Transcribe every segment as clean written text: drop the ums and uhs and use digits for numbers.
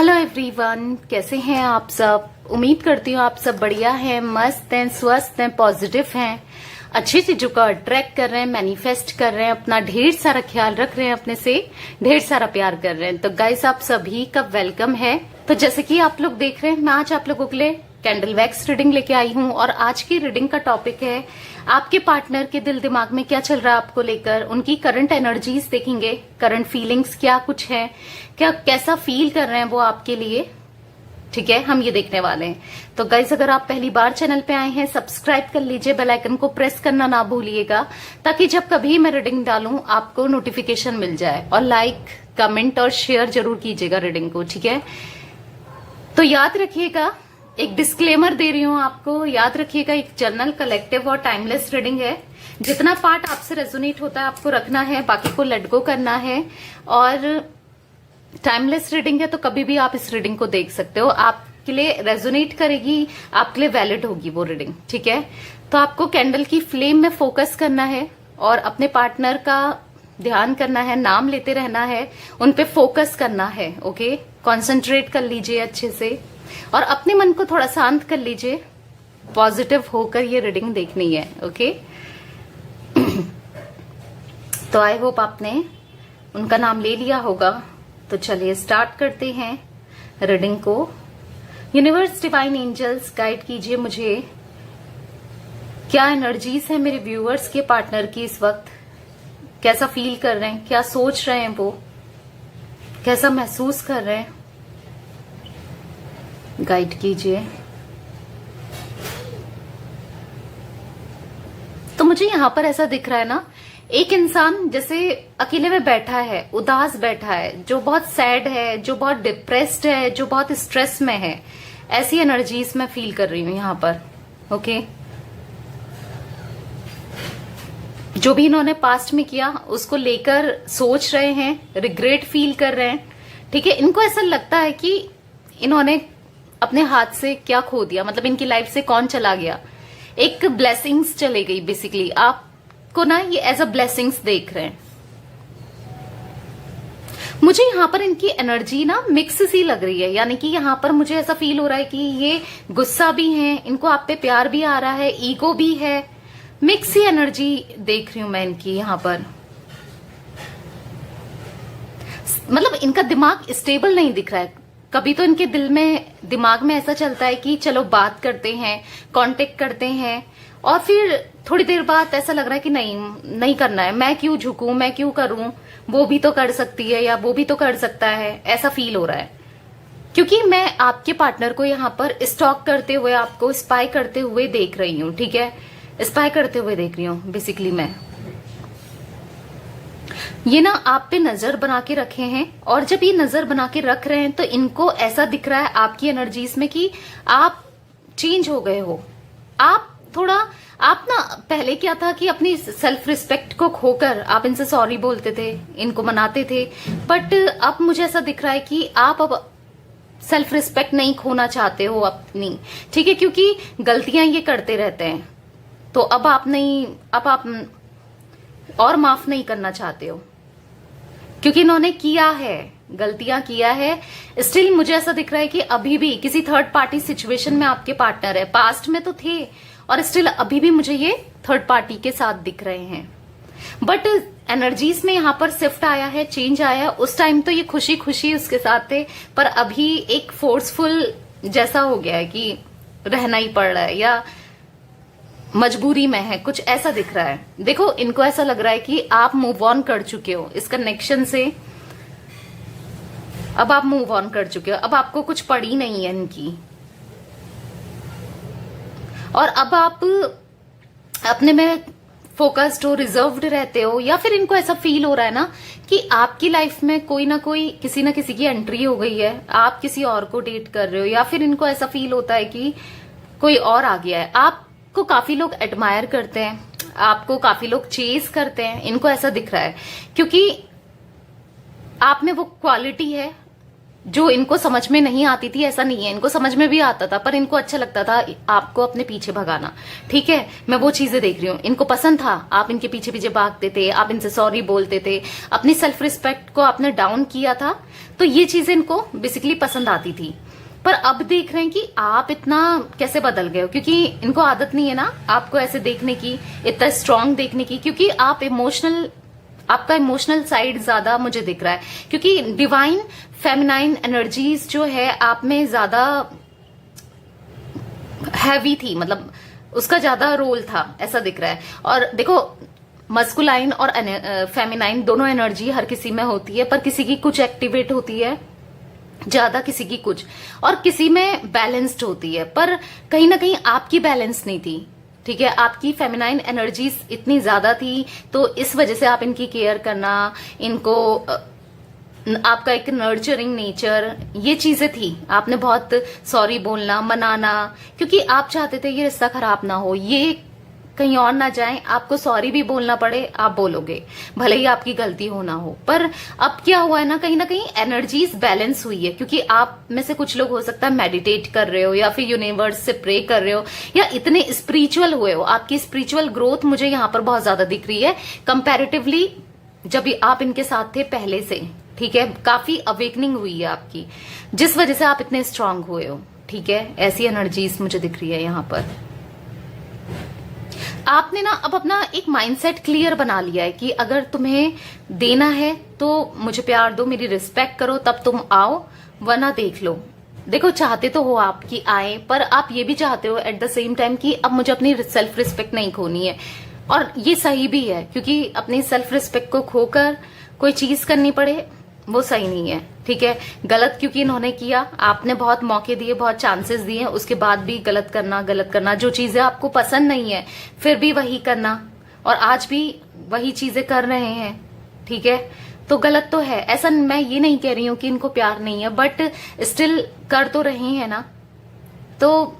Hello everyone, कैसे हैं आप सब। उम्मीद करती हूँ आप सब बढ़िया हैं, मस्त हैं, स्वस्थ हैं, पॉजिटिव हैं, अच्छी चीजों का अट्रैक्ट कर रहे हैं, मैनिफेस्ट कर रहे हैं, अपना ढेर सारा ख्याल रख रहे हैं, अपने से ढेर सारा प्यार कर रहे हैं। तो गाइस, आप सभी का वेलकम है। तो जैसे कि आप लोग देख रहे हैं, मैं आज आप लोगों के लिए कैंडल वैक्स रीडिंग लेके आई हूँ और आज की रीडिंग का टॉपिक है आपके पार्टनर के दिल दिमाग में क्या चल रहा है आपको लेकर, उनकी करंट एनर्जीज देखेंगे, करंट फीलिंग्स क्या कुछ है, क्या कैसा फील कर रहे हैं वो आपके लिए। ठीक है, हम ये देखने वाले हैं। तो गाइस, अगर आप पहली बार चैनल पे आए हैं, सब्सक्राइब कर लीजिए, बेल आइकन को प्रेस करना ना भूलिएगा, ताकि जब कभी मैं रीडिंग डालूं आपको नोटिफिकेशन मिल जाए। और लाइक, कमेंट और शेयर जरूर कीजिएगा रीडिंग को। ठीक है, तो याद रखिएगा, एक डिस्क्लेमर दे रही हूं आपको, याद रखिएगा, एक जनरल, कलेक्टिव और टाइमलेस रीडिंग है। जितना पार्ट आपसे रेजोनेट होता है आपको रखना है, बाकी को लेट गो करना है। और टाइमलेस रीडिंग है, तो कभी भी आप इस रीडिंग को देख सकते हो, आपके लिए रेजोनेट करेगी, आपके लिए वैलिड होगी वो रीडिंग। ठीक है, तो आपको कैंडल की फ्लेम में फोकस करना है और अपने पार्टनर का ध्यान करना है, नाम लेते रहना है, उन पे फोकस करना है। ओके, कॉन्सेंट्रेट कर लीजिए अच्छे से और अपने मन को थोड़ा शांत कर लीजिए, पॉजिटिव होकर ये रीडिंग देखनी है। ओके तो आई होप आपने उनका नाम ले लिया होगा। तो चलिए स्टार्ट करते हैं रीडिंग को। यूनिवर्स, डिवाइन एंजल्स, गाइड कीजिए मुझे, क्या एनर्जीज है मेरे व्यूअर्स के पार्टनर की इस वक्त, कैसा फील कर रहे हैं, क्या सोच रहे हैं वो, कैसा महसूस कर रहे हैं, गाइड कीजिए। तो मुझे यहां पर ऐसा दिख रहा है ना, एक इंसान जैसे अकेले में बैठा है, उदास बैठा है, जो बहुत सैड है, जो बहुत डिप्रेस्ड है, जो बहुत स्ट्रेस में है। ऐसी एनर्जीज मैं फील कर रही हूं यहां पर। ओके, जो भी इन्होंने पास्ट में किया उसको लेकर सोच रहे हैं, रिग्रेट फील कर रहे हैं। ठीक है, इनको ऐसा लगता है कि इन्होंने अपने हाथ से क्या खो दिया, मतलब इनकी लाइफ से कौन चला गया, एक ब्लेसिंग्स चले गई। बेसिकली आपको ना ये एज अ ब्लेसिंग्स देख रहे हैं। मुझे यहां पर इनकी एनर्जी ना मिक्स सी लग रही है, यानी कि यहां पर मुझे ऐसा फील हो रहा है कि ये गुस्सा भी है, इनको आप पे प्यार भी आ रहा है, ईगो भी है, मिक्स सी एनर्जी देख रही हूं मैं इनकी यहां पर। मतलब इनका दिमाग स्टेबल नहीं दिख रहा है। कभी तो इनके दिल में, दिमाग में ऐसा चलता है कि चलो बात करते हैं, कांटेक्ट करते हैं, और फिर थोड़ी देर बाद ऐसा लग रहा है कि नहीं करना है, मैं क्यों झुकूं, मैं क्यों करूं, वो भी तो कर सकती है या वो भी तो कर सकता है, ऐसा फील हो रहा है। क्योंकि मैं आपके पार्टनर को यहाँ पर स्टॉक करते हुए, आपको स्पाई करते हुए देख रही हूँ। ठीक है, स्पाई करते हुए देख रही हूँ बेसिकली मैं। ये ना आप पे नजर बना के रखे हैं, और जब ये नजर बना के रख रहे हैं तो इनको ऐसा दिख रहा है आपकी एनर्जीज में कि आप चेंज हो गए हो। आप ना पहले क्या था कि अपनी सेल्फ रिस्पेक्ट को खोकर आप इनसे सॉरी बोलते थे, इनको मनाते थे, बट अब मुझे ऐसा दिख रहा है कि आप अब सेल्फ रिस्पेक्ट नहीं खोना चाहते हो अपनी। ठीक है, क्योंकि गलतियां ये करते रहते हैं, तो अब आप और माफ नहीं करना चाहते हो, क्योंकि इन्होंने किया है, गलतियां किया है। स्टिल मुझे ऐसा दिख रहा है कि अभी भी किसी थर्ड पार्टी सिचुएशन में आपके पार्टनर है। पास्ट में तो थे और स्टिल अभी भी मुझे ये थर्ड पार्टी के साथ दिख रहे हैं। बट एनर्जीज में यहाँ पर शिफ्ट आया है, चेंज आया है। उस टाइम तो ये खुशी खुशी उसके साथ थे, पर अभी एक फोर्सफुल जैसा हो गया है कि रहना ही पड़ रहा है या मजबूरी में है, कुछ ऐसा दिख रहा है। देखो, इनको ऐसा लग रहा है कि आप मूव ऑन कर चुके हो इस कनेक्शन से, अब आप मूव ऑन कर चुके हो, अब आपको कुछ पड़ी नहीं है इनकी, और अब आप अपने में फोकस्ड हो, रिजर्व्ड रहते हो, या फिर इनको ऐसा फील हो रहा है ना कि आपकी लाइफ में कोई ना कोई, किसी ना किसी की एंट्री हो गई है, आप किसी और को डेट कर रहे हो, या फिर इनको ऐसा फील होता है कि कोई और आ गया है। आपको काफी लोग एडमायर करते हैं, आपको काफी लोग चेज करते हैं, इनको ऐसा दिख रहा है, क्योंकि आप में वो क्वालिटी है जो इनको समझ में नहीं आती थी ऐसा नहीं है, इनको समझ में भी आता था, पर इनको अच्छा लगता था आपको अपने पीछे भगाना। ठीक है, मैं वो चीजें देख रही हूँ, इनको पसंद था आप इनके पीछे पीछे भागते थे, आप इनसे सॉरी बोलते थे, अपनी सेल्फ रिस्पेक्ट को आपने डाउन किया था, तो ये चीजें इनको बेसिकली पसंद आती थी। पर अब देख रहे हैं कि आप इतना कैसे बदल गए हो, क्योंकि इनको आदत नहीं है ना आपको ऐसे देखने की, इतना स्ट्रांग देखने की, क्योंकि आप आपका इमोशनल साइड ज्यादा मुझे दिख रहा है, क्योंकि डिवाइन फेमिनाइन एनर्जीज जो है आप में ज्यादा हैवी थी, मतलब उसका ज्यादा रोल था ऐसा दिख रहा है। और देखो मस्कुलाइन और फेमिनाइन दोनों एनर्जी हर किसी में होती है, पर किसी की कुछ एक्टिवेट होती है ज्यादा, किसी की कुछ, और किसी में बैलेंस्ड होती है, पर कहीं ना कहीं आपकी बैलेंस नहीं थी। ठीक है, आपकी फेमिनाइन एनर्जीज इतनी ज्यादा थी, तो इस वजह से आप इनकी केयर करना, इनको आपका एक नर्चरिंग नेचर, ये चीजें थी। आपने बहुत सॉरी बोलना, मनाना, क्योंकि आप चाहते थे ये रिश्ता खराब ना हो, ये कहीं और ना जाए, आपको सॉरी भी बोलना पड़े आप बोलोगे, भले ही आपकी गलती हो ना हो। पर अब क्या हुआ है ना कहीं एनर्जीज बैलेंस हुई है, क्योंकि आप में से कुछ लोग हो सकता है मेडिटेट कर रहे हो, या फिर यूनिवर्स से प्रे कर रहे हो, या इतने स्पिरिचुअल हुए हो। आपकी स्पिरिचुअल ग्रोथ मुझे यहाँ पर बहुत ज्यादा दिख रही है कंपैरेटिवली जब आप इनके साथ थे पहले से। ठीक है, काफी अवेकनिंग हुई है आपकी, जिस वजह से आप इतने स्ट्रांग हुए हो। ठीक है, ऐसी एनर्जीज मुझे दिख रही है यहाँ पर। आपने ना अब अपना एक माइंडसेट क्लियर बना लिया है कि अगर तुम्हें देना है तो मुझे प्यार दो, मेरी रिस्पेक्ट करो, तब तुम आओ, वरना देख लो। देखो चाहते तो हो आप कि आए, पर आप ये भी चाहते हो एट द सेम टाइम कि अब मुझे अपनी सेल्फ रिस्पेक्ट नहीं खोनी है, और ये सही भी है, क्योंकि अपनी सेल्फ रिस्पेक्ट को खोकर कोई चीज करनी पड़े वो सही नहीं है। ठीक है, गलत क्योंकि इन्होंने किया, आपने बहुत मौके दिए, बहुत चांसेस दिए, उसके बाद भी गलत करना, जो चीजें आपको पसंद नहीं है फिर भी वही करना, और आज भी वही चीजें कर रहे हैं। ठीक है, तो गलत तो है, ऐसा मैं ये नहीं कह रही हूं कि इनको प्यार नहीं है, बट स्टिल कर तो रहे हैं ना, तो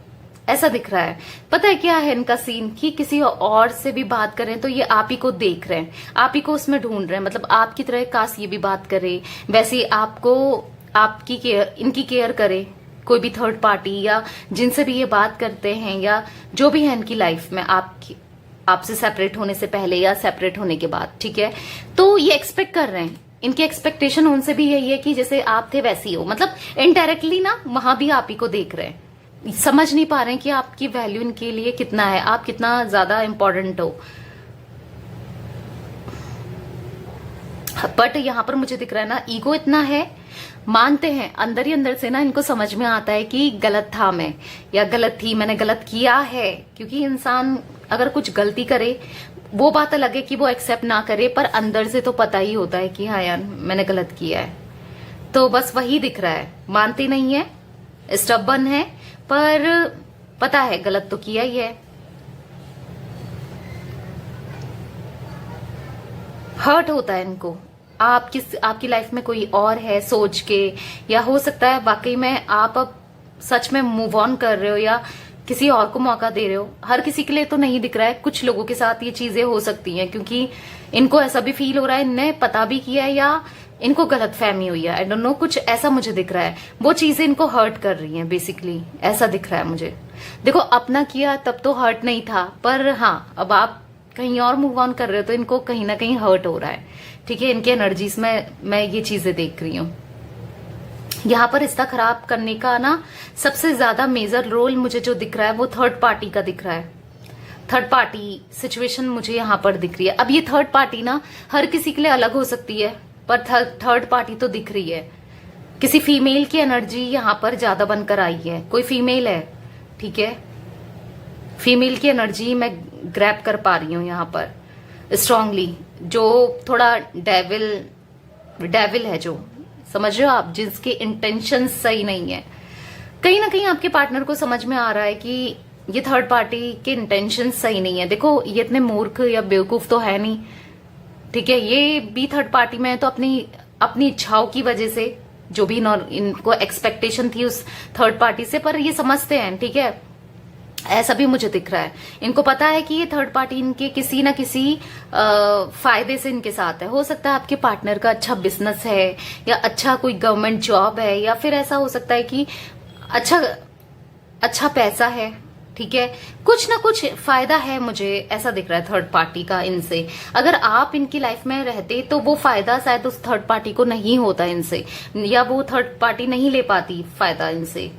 ऐसा दिख रहा है। पता है क्या है इनका सीन, कि किसी और से भी बात करें तो ये आप ही को देख रहे हैं, आप ही को उसमें ढूंढ रहे हैं, मतलब आपकी तरह काश ये भी बात करे, वैसे आपको आपकी केयर, इनकी केयर करे कोई भी थर्ड पार्टी, या जिनसे भी ये बात करते हैं, या जो भी है इनकी लाइफ में आपसे सेपरेट होने से पहले या सेपरेट होने के बाद। ठीक है, तो ये एक्सपेक्ट कर रहे हैं, इनकी एक्सपेक्टेशन उनसे भी यही है कि जैसे आप थे वैसे ही हो, मतलब इनडायरेक्टली ना वहां भी आप ही को देख रहे हैं, समझ नहीं पा रहे हैं कि आपकी वैल्यू इनके लिए कितना है, आप कितना ज्यादा इंपॉर्टेंट हो। बट यहां पर मुझे दिख रहा है ना, ईगो इतना है, मानते हैं अंदर ही अंदर से ना, इनको समझ में आता है कि गलत था मैं, या गलत थी, मैंने गलत किया है। क्योंकि इंसान अगर कुछ गलती करे, वो बात अलग है कि वो एक्सेप्ट ना करे, पर अंदर से तो पता ही होता है कि हाँ यार मैंने गलत किया है। तो बस वही दिख रहा है, मानते नहीं है, स्टबर्न है, पर पता है गलत तो किया ही है। हर्ट होता है इनको, आपकी लाइफ में कोई और है सोच के, या हो सकता है वाकई में आप अब सच में मूव ऑन कर रहे हो, या किसी और को मौका दे रहे हो। हर किसी के लिए तो नहीं दिख रहा है, कुछ लोगों के साथ ये चीजें हो सकती हैं, क्योंकि इनको ऐसा भी फील हो रहा है, इनने पता भी किया है, या इनको गलत फहमी हुई है, आई डोंट नो, कुछ ऐसा मुझे दिख रहा है। वो चीजें इनको हर्ट कर रही हैं बेसिकली, ऐसा दिख रहा है मुझे। देखो अपना किया तब तो हर्ट नहीं था, पर हाँ अब आप कहीं और मूव ऑन कर रहे हो तो इनको कहीं ना कहीं हर्ट हो रहा है। ठीक है, इनके एनर्जीज में मैं ये चीजें देख रही हूँ। यहाँ पर रिश्ता खराब करने का ना सबसे ज्यादा मेजर रोल मुझे जो दिख रहा है वो थर्ड पार्टी का दिख रहा है। थर्ड पार्टी सिचुएशन मुझे यहाँ पर दिख रही है। अब ये थर्ड पार्टी ना हर किसी के लिए अलग हो सकती है, पर थर्ड पार्टी तो दिख रही है। किसी फीमेल की एनर्जी यहाँ पर ज्यादा बनकर आई है, कोई फीमेल है। ठीक है, फीमेल की एनर्जी मैं ग्रैब कर पा रही हूँ यहाँ पर स्ट्रांगली, जो थोड़ा डेविल है, जो समझ रहे हो आप, जिसके इंटेंशन सही नहीं है। कहीं ना कहीं आपके पार्टनर को समझ में आ रहा है कि ये थर्ड पार्टी के इंटेंशन सही नहीं है। देखो ये इतने मूर्ख या बेवकूफ तो है नहीं। ठीक है, ये भी थर्ड पार्टी में है तो अपनी इच्छाओं की वजह से, जो भी इनको एक्सपेक्टेशन थी उस थर्ड पार्टी से, पर ये समझते हैं। ठीक है, ऐसा भी मुझे दिख रहा है। इनको पता है कि ये थर्ड पार्टी इनके किसी ना किसी फायदे से इनके साथ है। हो सकता है आपके पार्टनर का अच्छा बिजनेस है, या अच्छा कोई गवर्नमेंट जॉब है, या फिर ऐसा हो सकता है कि अच्छा पैसा है, ठीक है, कुछ ना कुछ फायदा है, मुझे ऐसा दिख रहा है थर्ड पार्टी का इनसे। अगर आप इनकी लाइफ में रहते तो वो फायदा शायद उस थर्ड पार्टी को नहीं होता इनसे, या वो थर्ड पार्टी नहीं ले पाती फायदा इनसे।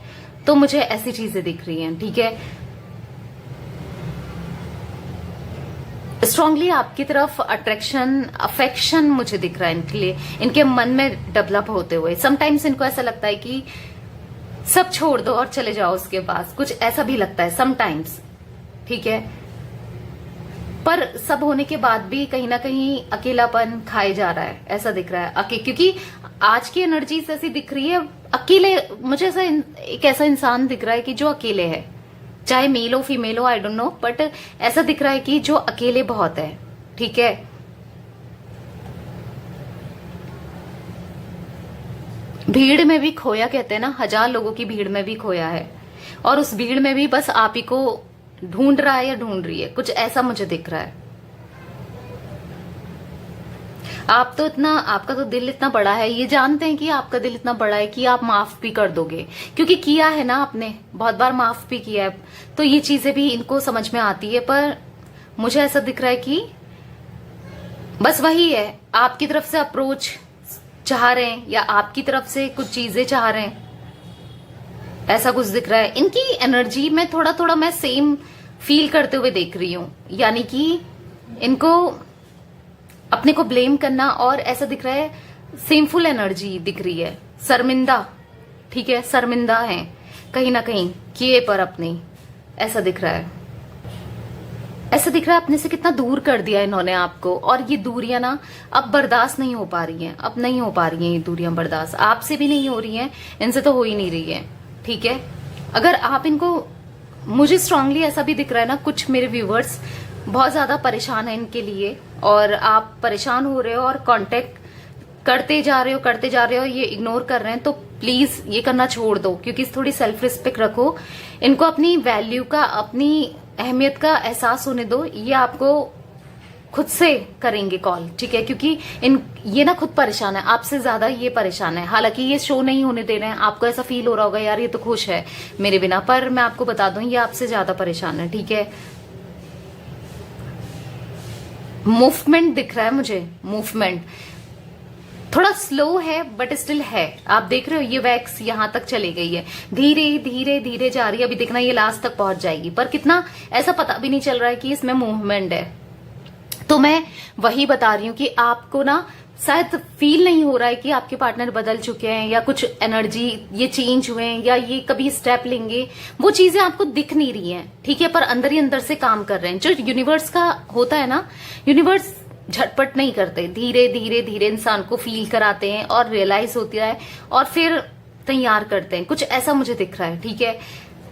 तो मुझे ऐसी चीजें दिख रही हैं, ठीक है। स्ट्रांगली आपकी तरफ अट्रैक्शन, अफेक्शन मुझे दिख रहा है इनके लिए, इनके मन में डेवलप होते हुए। समटाइम्स इनको ऐसा लगता है कि सब छोड़ दो और चले जाओ उसके पास, कुछ ऐसा भी लगता है समटाइम्स, ठीक है। पर सब होने के बाद भी कहीं ना कहीं अकेलापन खाए जा रहा है, ऐसा दिख रहा है। क्योंकि आज की एनर्जी ऐसी दिख रही है, अकेले, मुझे ऐसा एक ऐसा इंसान दिख रहा है कि जो अकेले है, चाहे मेल हो फीमेल हो, आई डोंट नो, बट ऐसा दिख रहा है कि जो अकेले बहुत है, ठीक है। भीड़ में भी खोया, कहते हैं ना, 1000 लोगों की भीड़ में भी खोया है, और उस भीड़ में भी बस आप ही को ढूंढ रहा है या ढूंढ रही है, कुछ ऐसा मुझे दिख रहा है। आप तो इतना, आपका तो दिल इतना बड़ा है, ये जानते हैं कि आपका दिल इतना बड़ा है कि आप माफ भी कर दोगे, क्योंकि किया है ना आपने, बहुत बार माफ भी किया है, तो ये चीजें भी इनको समझ में आती है। पर मुझे ऐसा दिख रहा है कि बस वही है, आपकी तरफ से अप्रोच चाह रहे हैं, या आपकी तरफ से कुछ चीजें चाह रहे हैं, ऐसा कुछ दिख रहा है। इनकी एनर्जी में थोड़ा थोड़ा मैं सेम फील करते हुए देख रही हूं, यानी कि इनको अपने को ब्लेम करना, और ऐसा दिख रहा है सेमफुल एनर्जी दिख रही है, शर्मिंदा, ठीक है, शर्मिंदा है कहीं ना कहीं किए पर अपने, ऐसा दिख रहा है। ऐसा दिख रहा है अपने से कितना दूर कर दिया इन्होंने आपको, और ये दूरियां ना अब बर्दाश्त नहीं हो पा रही हैं, अब नहीं हो पा रही हैं ये दूरियां बर्दाश्त, आपसे भी नहीं हो रही हैं, इनसे तो हो ही नहीं रही है, ठीक है। अगर आप इनको, मुझे स्ट्रांगली ऐसा भी दिख रहा है ना, कुछ मेरे व्यूवर्स बहुत ज्यादा परेशान है इनके लिए, और आप परेशान हो रहे हो और कांटेक्ट करते जा रहे हो, ये इग्नोर कर रहे हैं, तो प्लीज ये करना छोड़ दो, क्योंकि थोड़ी सेल्फ रिस्पेक्ट रखो, इनको अपनी वैल्यू का, अपनी अहमियत का एहसास होने दो। ये आपको खुद से करेंगे कॉल, ठीक है, क्योंकि ये ना खुद परेशान है, आपसे ज्यादा ये परेशान है। हालांकि ये शो नहीं होने दे रहे हैं, आपको ऐसा फील हो रहा होगा यार ये तो खुश है मेरे बिना, पर मैं आपको बता दूं ये आपसे ज्यादा परेशान है, ठीक है। मूवमेंट दिख रहा है मुझे, मूवमेंट थोड़ा स्लो है बट स्टिल है। आप देख रहे हो ये वैक्स यहां तक चली गई है, धीरे धीरे धीरे जा रही है, अभी देखना ये लास्ट तक पहुंच जाएगी, पर कितना ऐसा पता भी नहीं चल रहा है कि इसमें मूवमेंट है। तो मैं वही बता रही हूँ कि आपको ना शायद फील नहीं हो रहा है कि आपके पार्टनर बदल चुके हैं, या कुछ एनर्जी ये चेंज हुए हैं, या ये कभी स्टेप लेंगे, वो चीजें आपको दिख नहीं रही हैं, ठीक है, पर अंदर ही अंदर से काम कर रहे हैं। जो यूनिवर्स का होता है ना, यूनिवर्स झटपट नहीं करते, धीरे धीरे धीरे इंसान को फील कराते हैं और रियलाइज होता है, और फिर तैयार करते हैं, कुछ ऐसा मुझे दिख रहा है, ठीक है।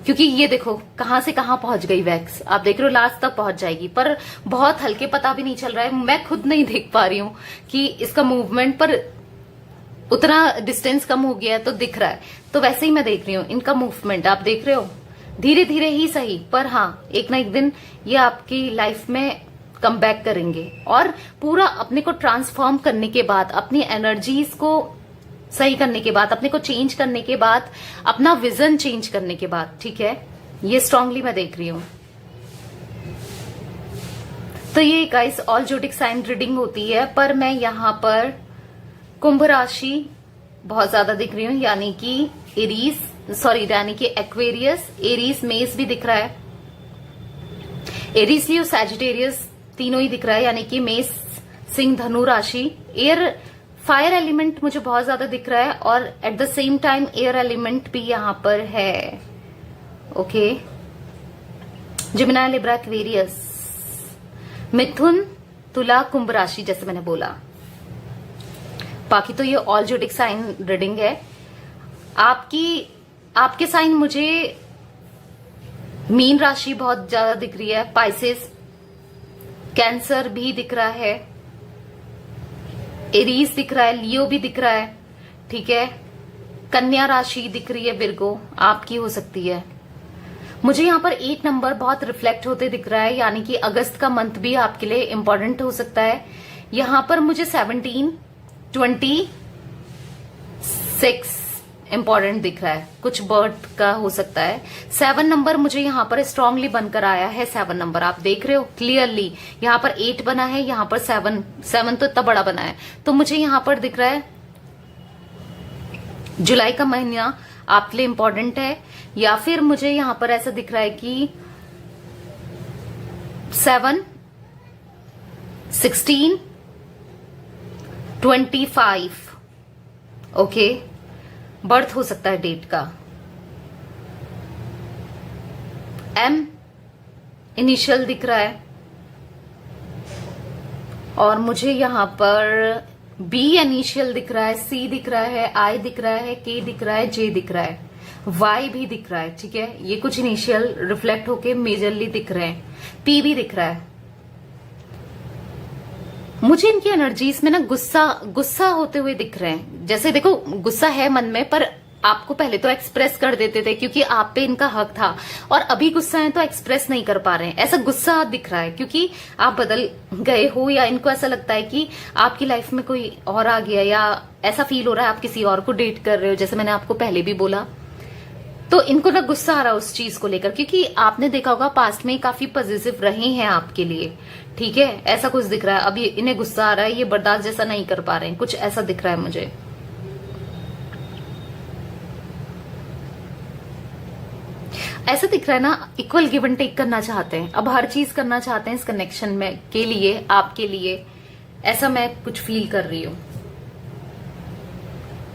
क्योंकि ये देखो कहां से कहां पहुंच गई वैक्स, आप देख रहे हो लास्ट तक पहुंच जाएगी, पर बहुत हल्के, पता भी नहीं चल रहा है, मैं खुद नहीं देख पा रही हूं कि इसका मूवमेंट, पर उतना डिस्टेंस कम हो गया है तो दिख रहा है। तो वैसे ही मैं देख रही हूँ इनका मूवमेंट, आप देख रहे हो धीरे धीरे ही सही, पर हाँ एक ना एक दिन ये आपकी लाइफ में कम बैक करेंगे, और पूरा अपने को ट्रांसफॉर्म करने के बाद, अपनी एनर्जीज को सही करने के बाद, अपने को चेंज करने के बाद, अपना विजन चेंज करने के बाद, ठीक है, ये स्ट्रांगली मैं देख रही हूं। तो ये guys all zodiac sign reading होती है, पर मैं यहां पर कुंभ राशि बहुत ज्यादा दिख रही हूं, यानी कि यानी कि एक्वेरियस, एरीज, मेष भी दिख रहा है, एरीज लियो सैजिटेरियस तीनों ही दिख रहा है, यानी कि मेष, सिंह, धनु राशि। एयर, फायर एलिमेंट मुझे बहुत ज्यादा दिख रहा है, और at the same time air element भी यहां पर है, ओके। जेमिनी, लिब्रा, एक्वेरियस, मिथुन, तुला, कुंभ राशि, जैसे मैंने बोला। बाकी तो ये ऑल जोडिक साइन रीडिंग है। आपके साइन मुझे मीन राशि बहुत ज्यादा दिख रही है, पाइसेस, कैंसर भी दिख रहा है, एरीज दिख रहा है, लियो भी दिख रहा है, ठीक है, कन्या राशि दिख रही है, विर्गो आपकी हो सकती है। मुझे यहाँ पर 8 नंबर बहुत रिफ्लेक्ट होते दिख रहा है, यानी कि अगस्त का मंथ भी आपके लिए इंपॉर्टेंट हो सकता है। यहाँ पर मुझे 17, 26 इंपॉर्टेंट दिख रहा है, कुछ बर्थ का हो सकता है। 7 नंबर मुझे यहाँ पर स्ट्रांगली बनकर आया है। 7 नंबर आप देख रहे हो क्लियरली, यहाँ पर 8 बना है, यहाँ पर 7 तो इतना बड़ा बना है। तो मुझे यहाँ पर दिख रहा है जुलाई का महीना आपके लिए इंपॉर्टेंट है, या फिर मुझे यहाँ पर ऐसा दिख रहा है कि 7, 16, 25 ओके, बर्थ हो सकता है डेट का। एम इनिशियल दिख रहा है, और मुझे यहां पर बी इनिशियल दिख रहा है, सी दिख रहा है, आई दिख रहा है, के दिख रहा है, जे दिख रहा है, वाई भी दिख रहा है। ठीक है, ये कुछ इनिशियल रिफ्लेक्ट होके मेजरली दिख रहे हैं। पी भी दिख रहा है। मुझे इनकी एनर्जीज में ना गुस्सा होते हुए दिख रहे हैं। जैसे देखो, गुस्सा है मन में, पर आपको पहले तो एक्सप्रेस कर देते थे क्योंकि आप पे इनका हक था, और अभी गुस्सा है तो एक्सप्रेस नहीं कर पा रहे हैं। ऐसा गुस्सा दिख रहा है क्योंकि आप बदल गए हो, या इनको ऐसा लगता है कि आपकी लाइफ में कोई और आ गया, या ऐसा फील हो रहा है आप किसी और को डेट कर रहे हो, जैसे मैंने आपको पहले भी बोला। तो इनको ना गुस्सा आ रहा है उस चीज को लेकर, क्योंकि आपने देखा होगा पास्ट में काफी पॉजिटिव रहे हैं आपके लिए। ठीक है, ऐसा कुछ दिख रहा है। अभी इन्हें गुस्सा आ रहा है, ये बर्दाश्त जैसा नहीं कर पा रहे हैं, कुछ ऐसा दिख रहा है मुझे। ऐसा दिख रहा है ना, इक्वल गिव एंड टेक करना चाहते हैं, अब हर चीज करना चाहते हैं इस कनेक्शन में के लिए, आपके लिए। ऐसा मैं कुछ फील कर रही हूं।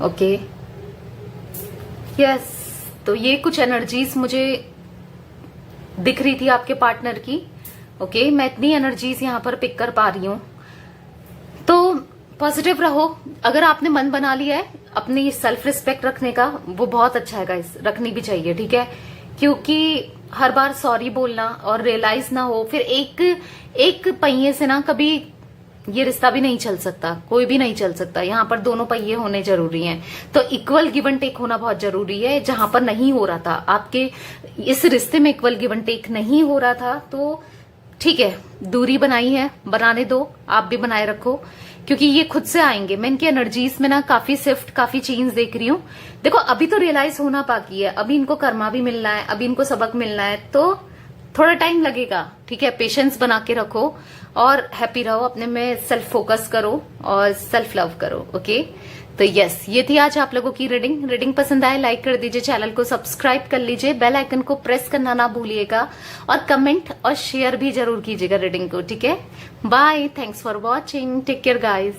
ओके, यस, तो ये कुछ एनर्जीज मुझे दिख रही थी आपके पार्टनर की। ओके, मैं इतनी एनर्जीज यहां पर पिक कर पा रही हूं। तो पॉजिटिव रहो। अगर आपने मन बना लिया है अपनी सेल्फ रिस्पेक्ट रखने का, वो बहुत अच्छा है गाइस, रखनी भी चाहिए। ठीक है, क्योंकि हर बार सॉरी बोलना और रियलाइज ना हो, फिर एक पहिए से ना कभी ये रिश्ता भी नहीं चल सकता, कोई भी नहीं चल सकता। यहाँ पर दोनों पहिए होने जरूरी हैं। तो इक्वल गिव एंड टेक होना बहुत जरूरी है। जहां पर नहीं हो रहा था, आपके इस रिश्ते में इक्वल गिव एंड टेक नहीं हो रहा था, तो ठीक है, दूरी बनाई है, बनाने दो, आप भी बनाए रखो, क्योंकि ये खुद से आएंगे। मैं इनकी एनर्जीज में ना काफी शिफ्ट, काफी चेंज देख रही हूँ। देखो, अभी तो रियलाइज होना बाकी है, अभी इनको कर्मा भी मिलना है, अभी इनको सबक मिलना है, तो थोड़ा टाइम लगेगा। ठीक है, पेशेंस बना के रखो और हैप्पी रहो, अपने में सेल्फ फोकस करो और सेल्फ लव करो। ओके, तो यस, ये थी आज आप लोगों की रीडिंग पसंद आए लाइक कर दीजिए, चैनल को सब्सक्राइब कर लीजिए, बेल आइकन को प्रेस करना ना भूलिएगा, और कमेंट और शेयर भी जरूर कीजिएगा रीडिंग को। ठीक है, bye, thanks for watching, take care guys.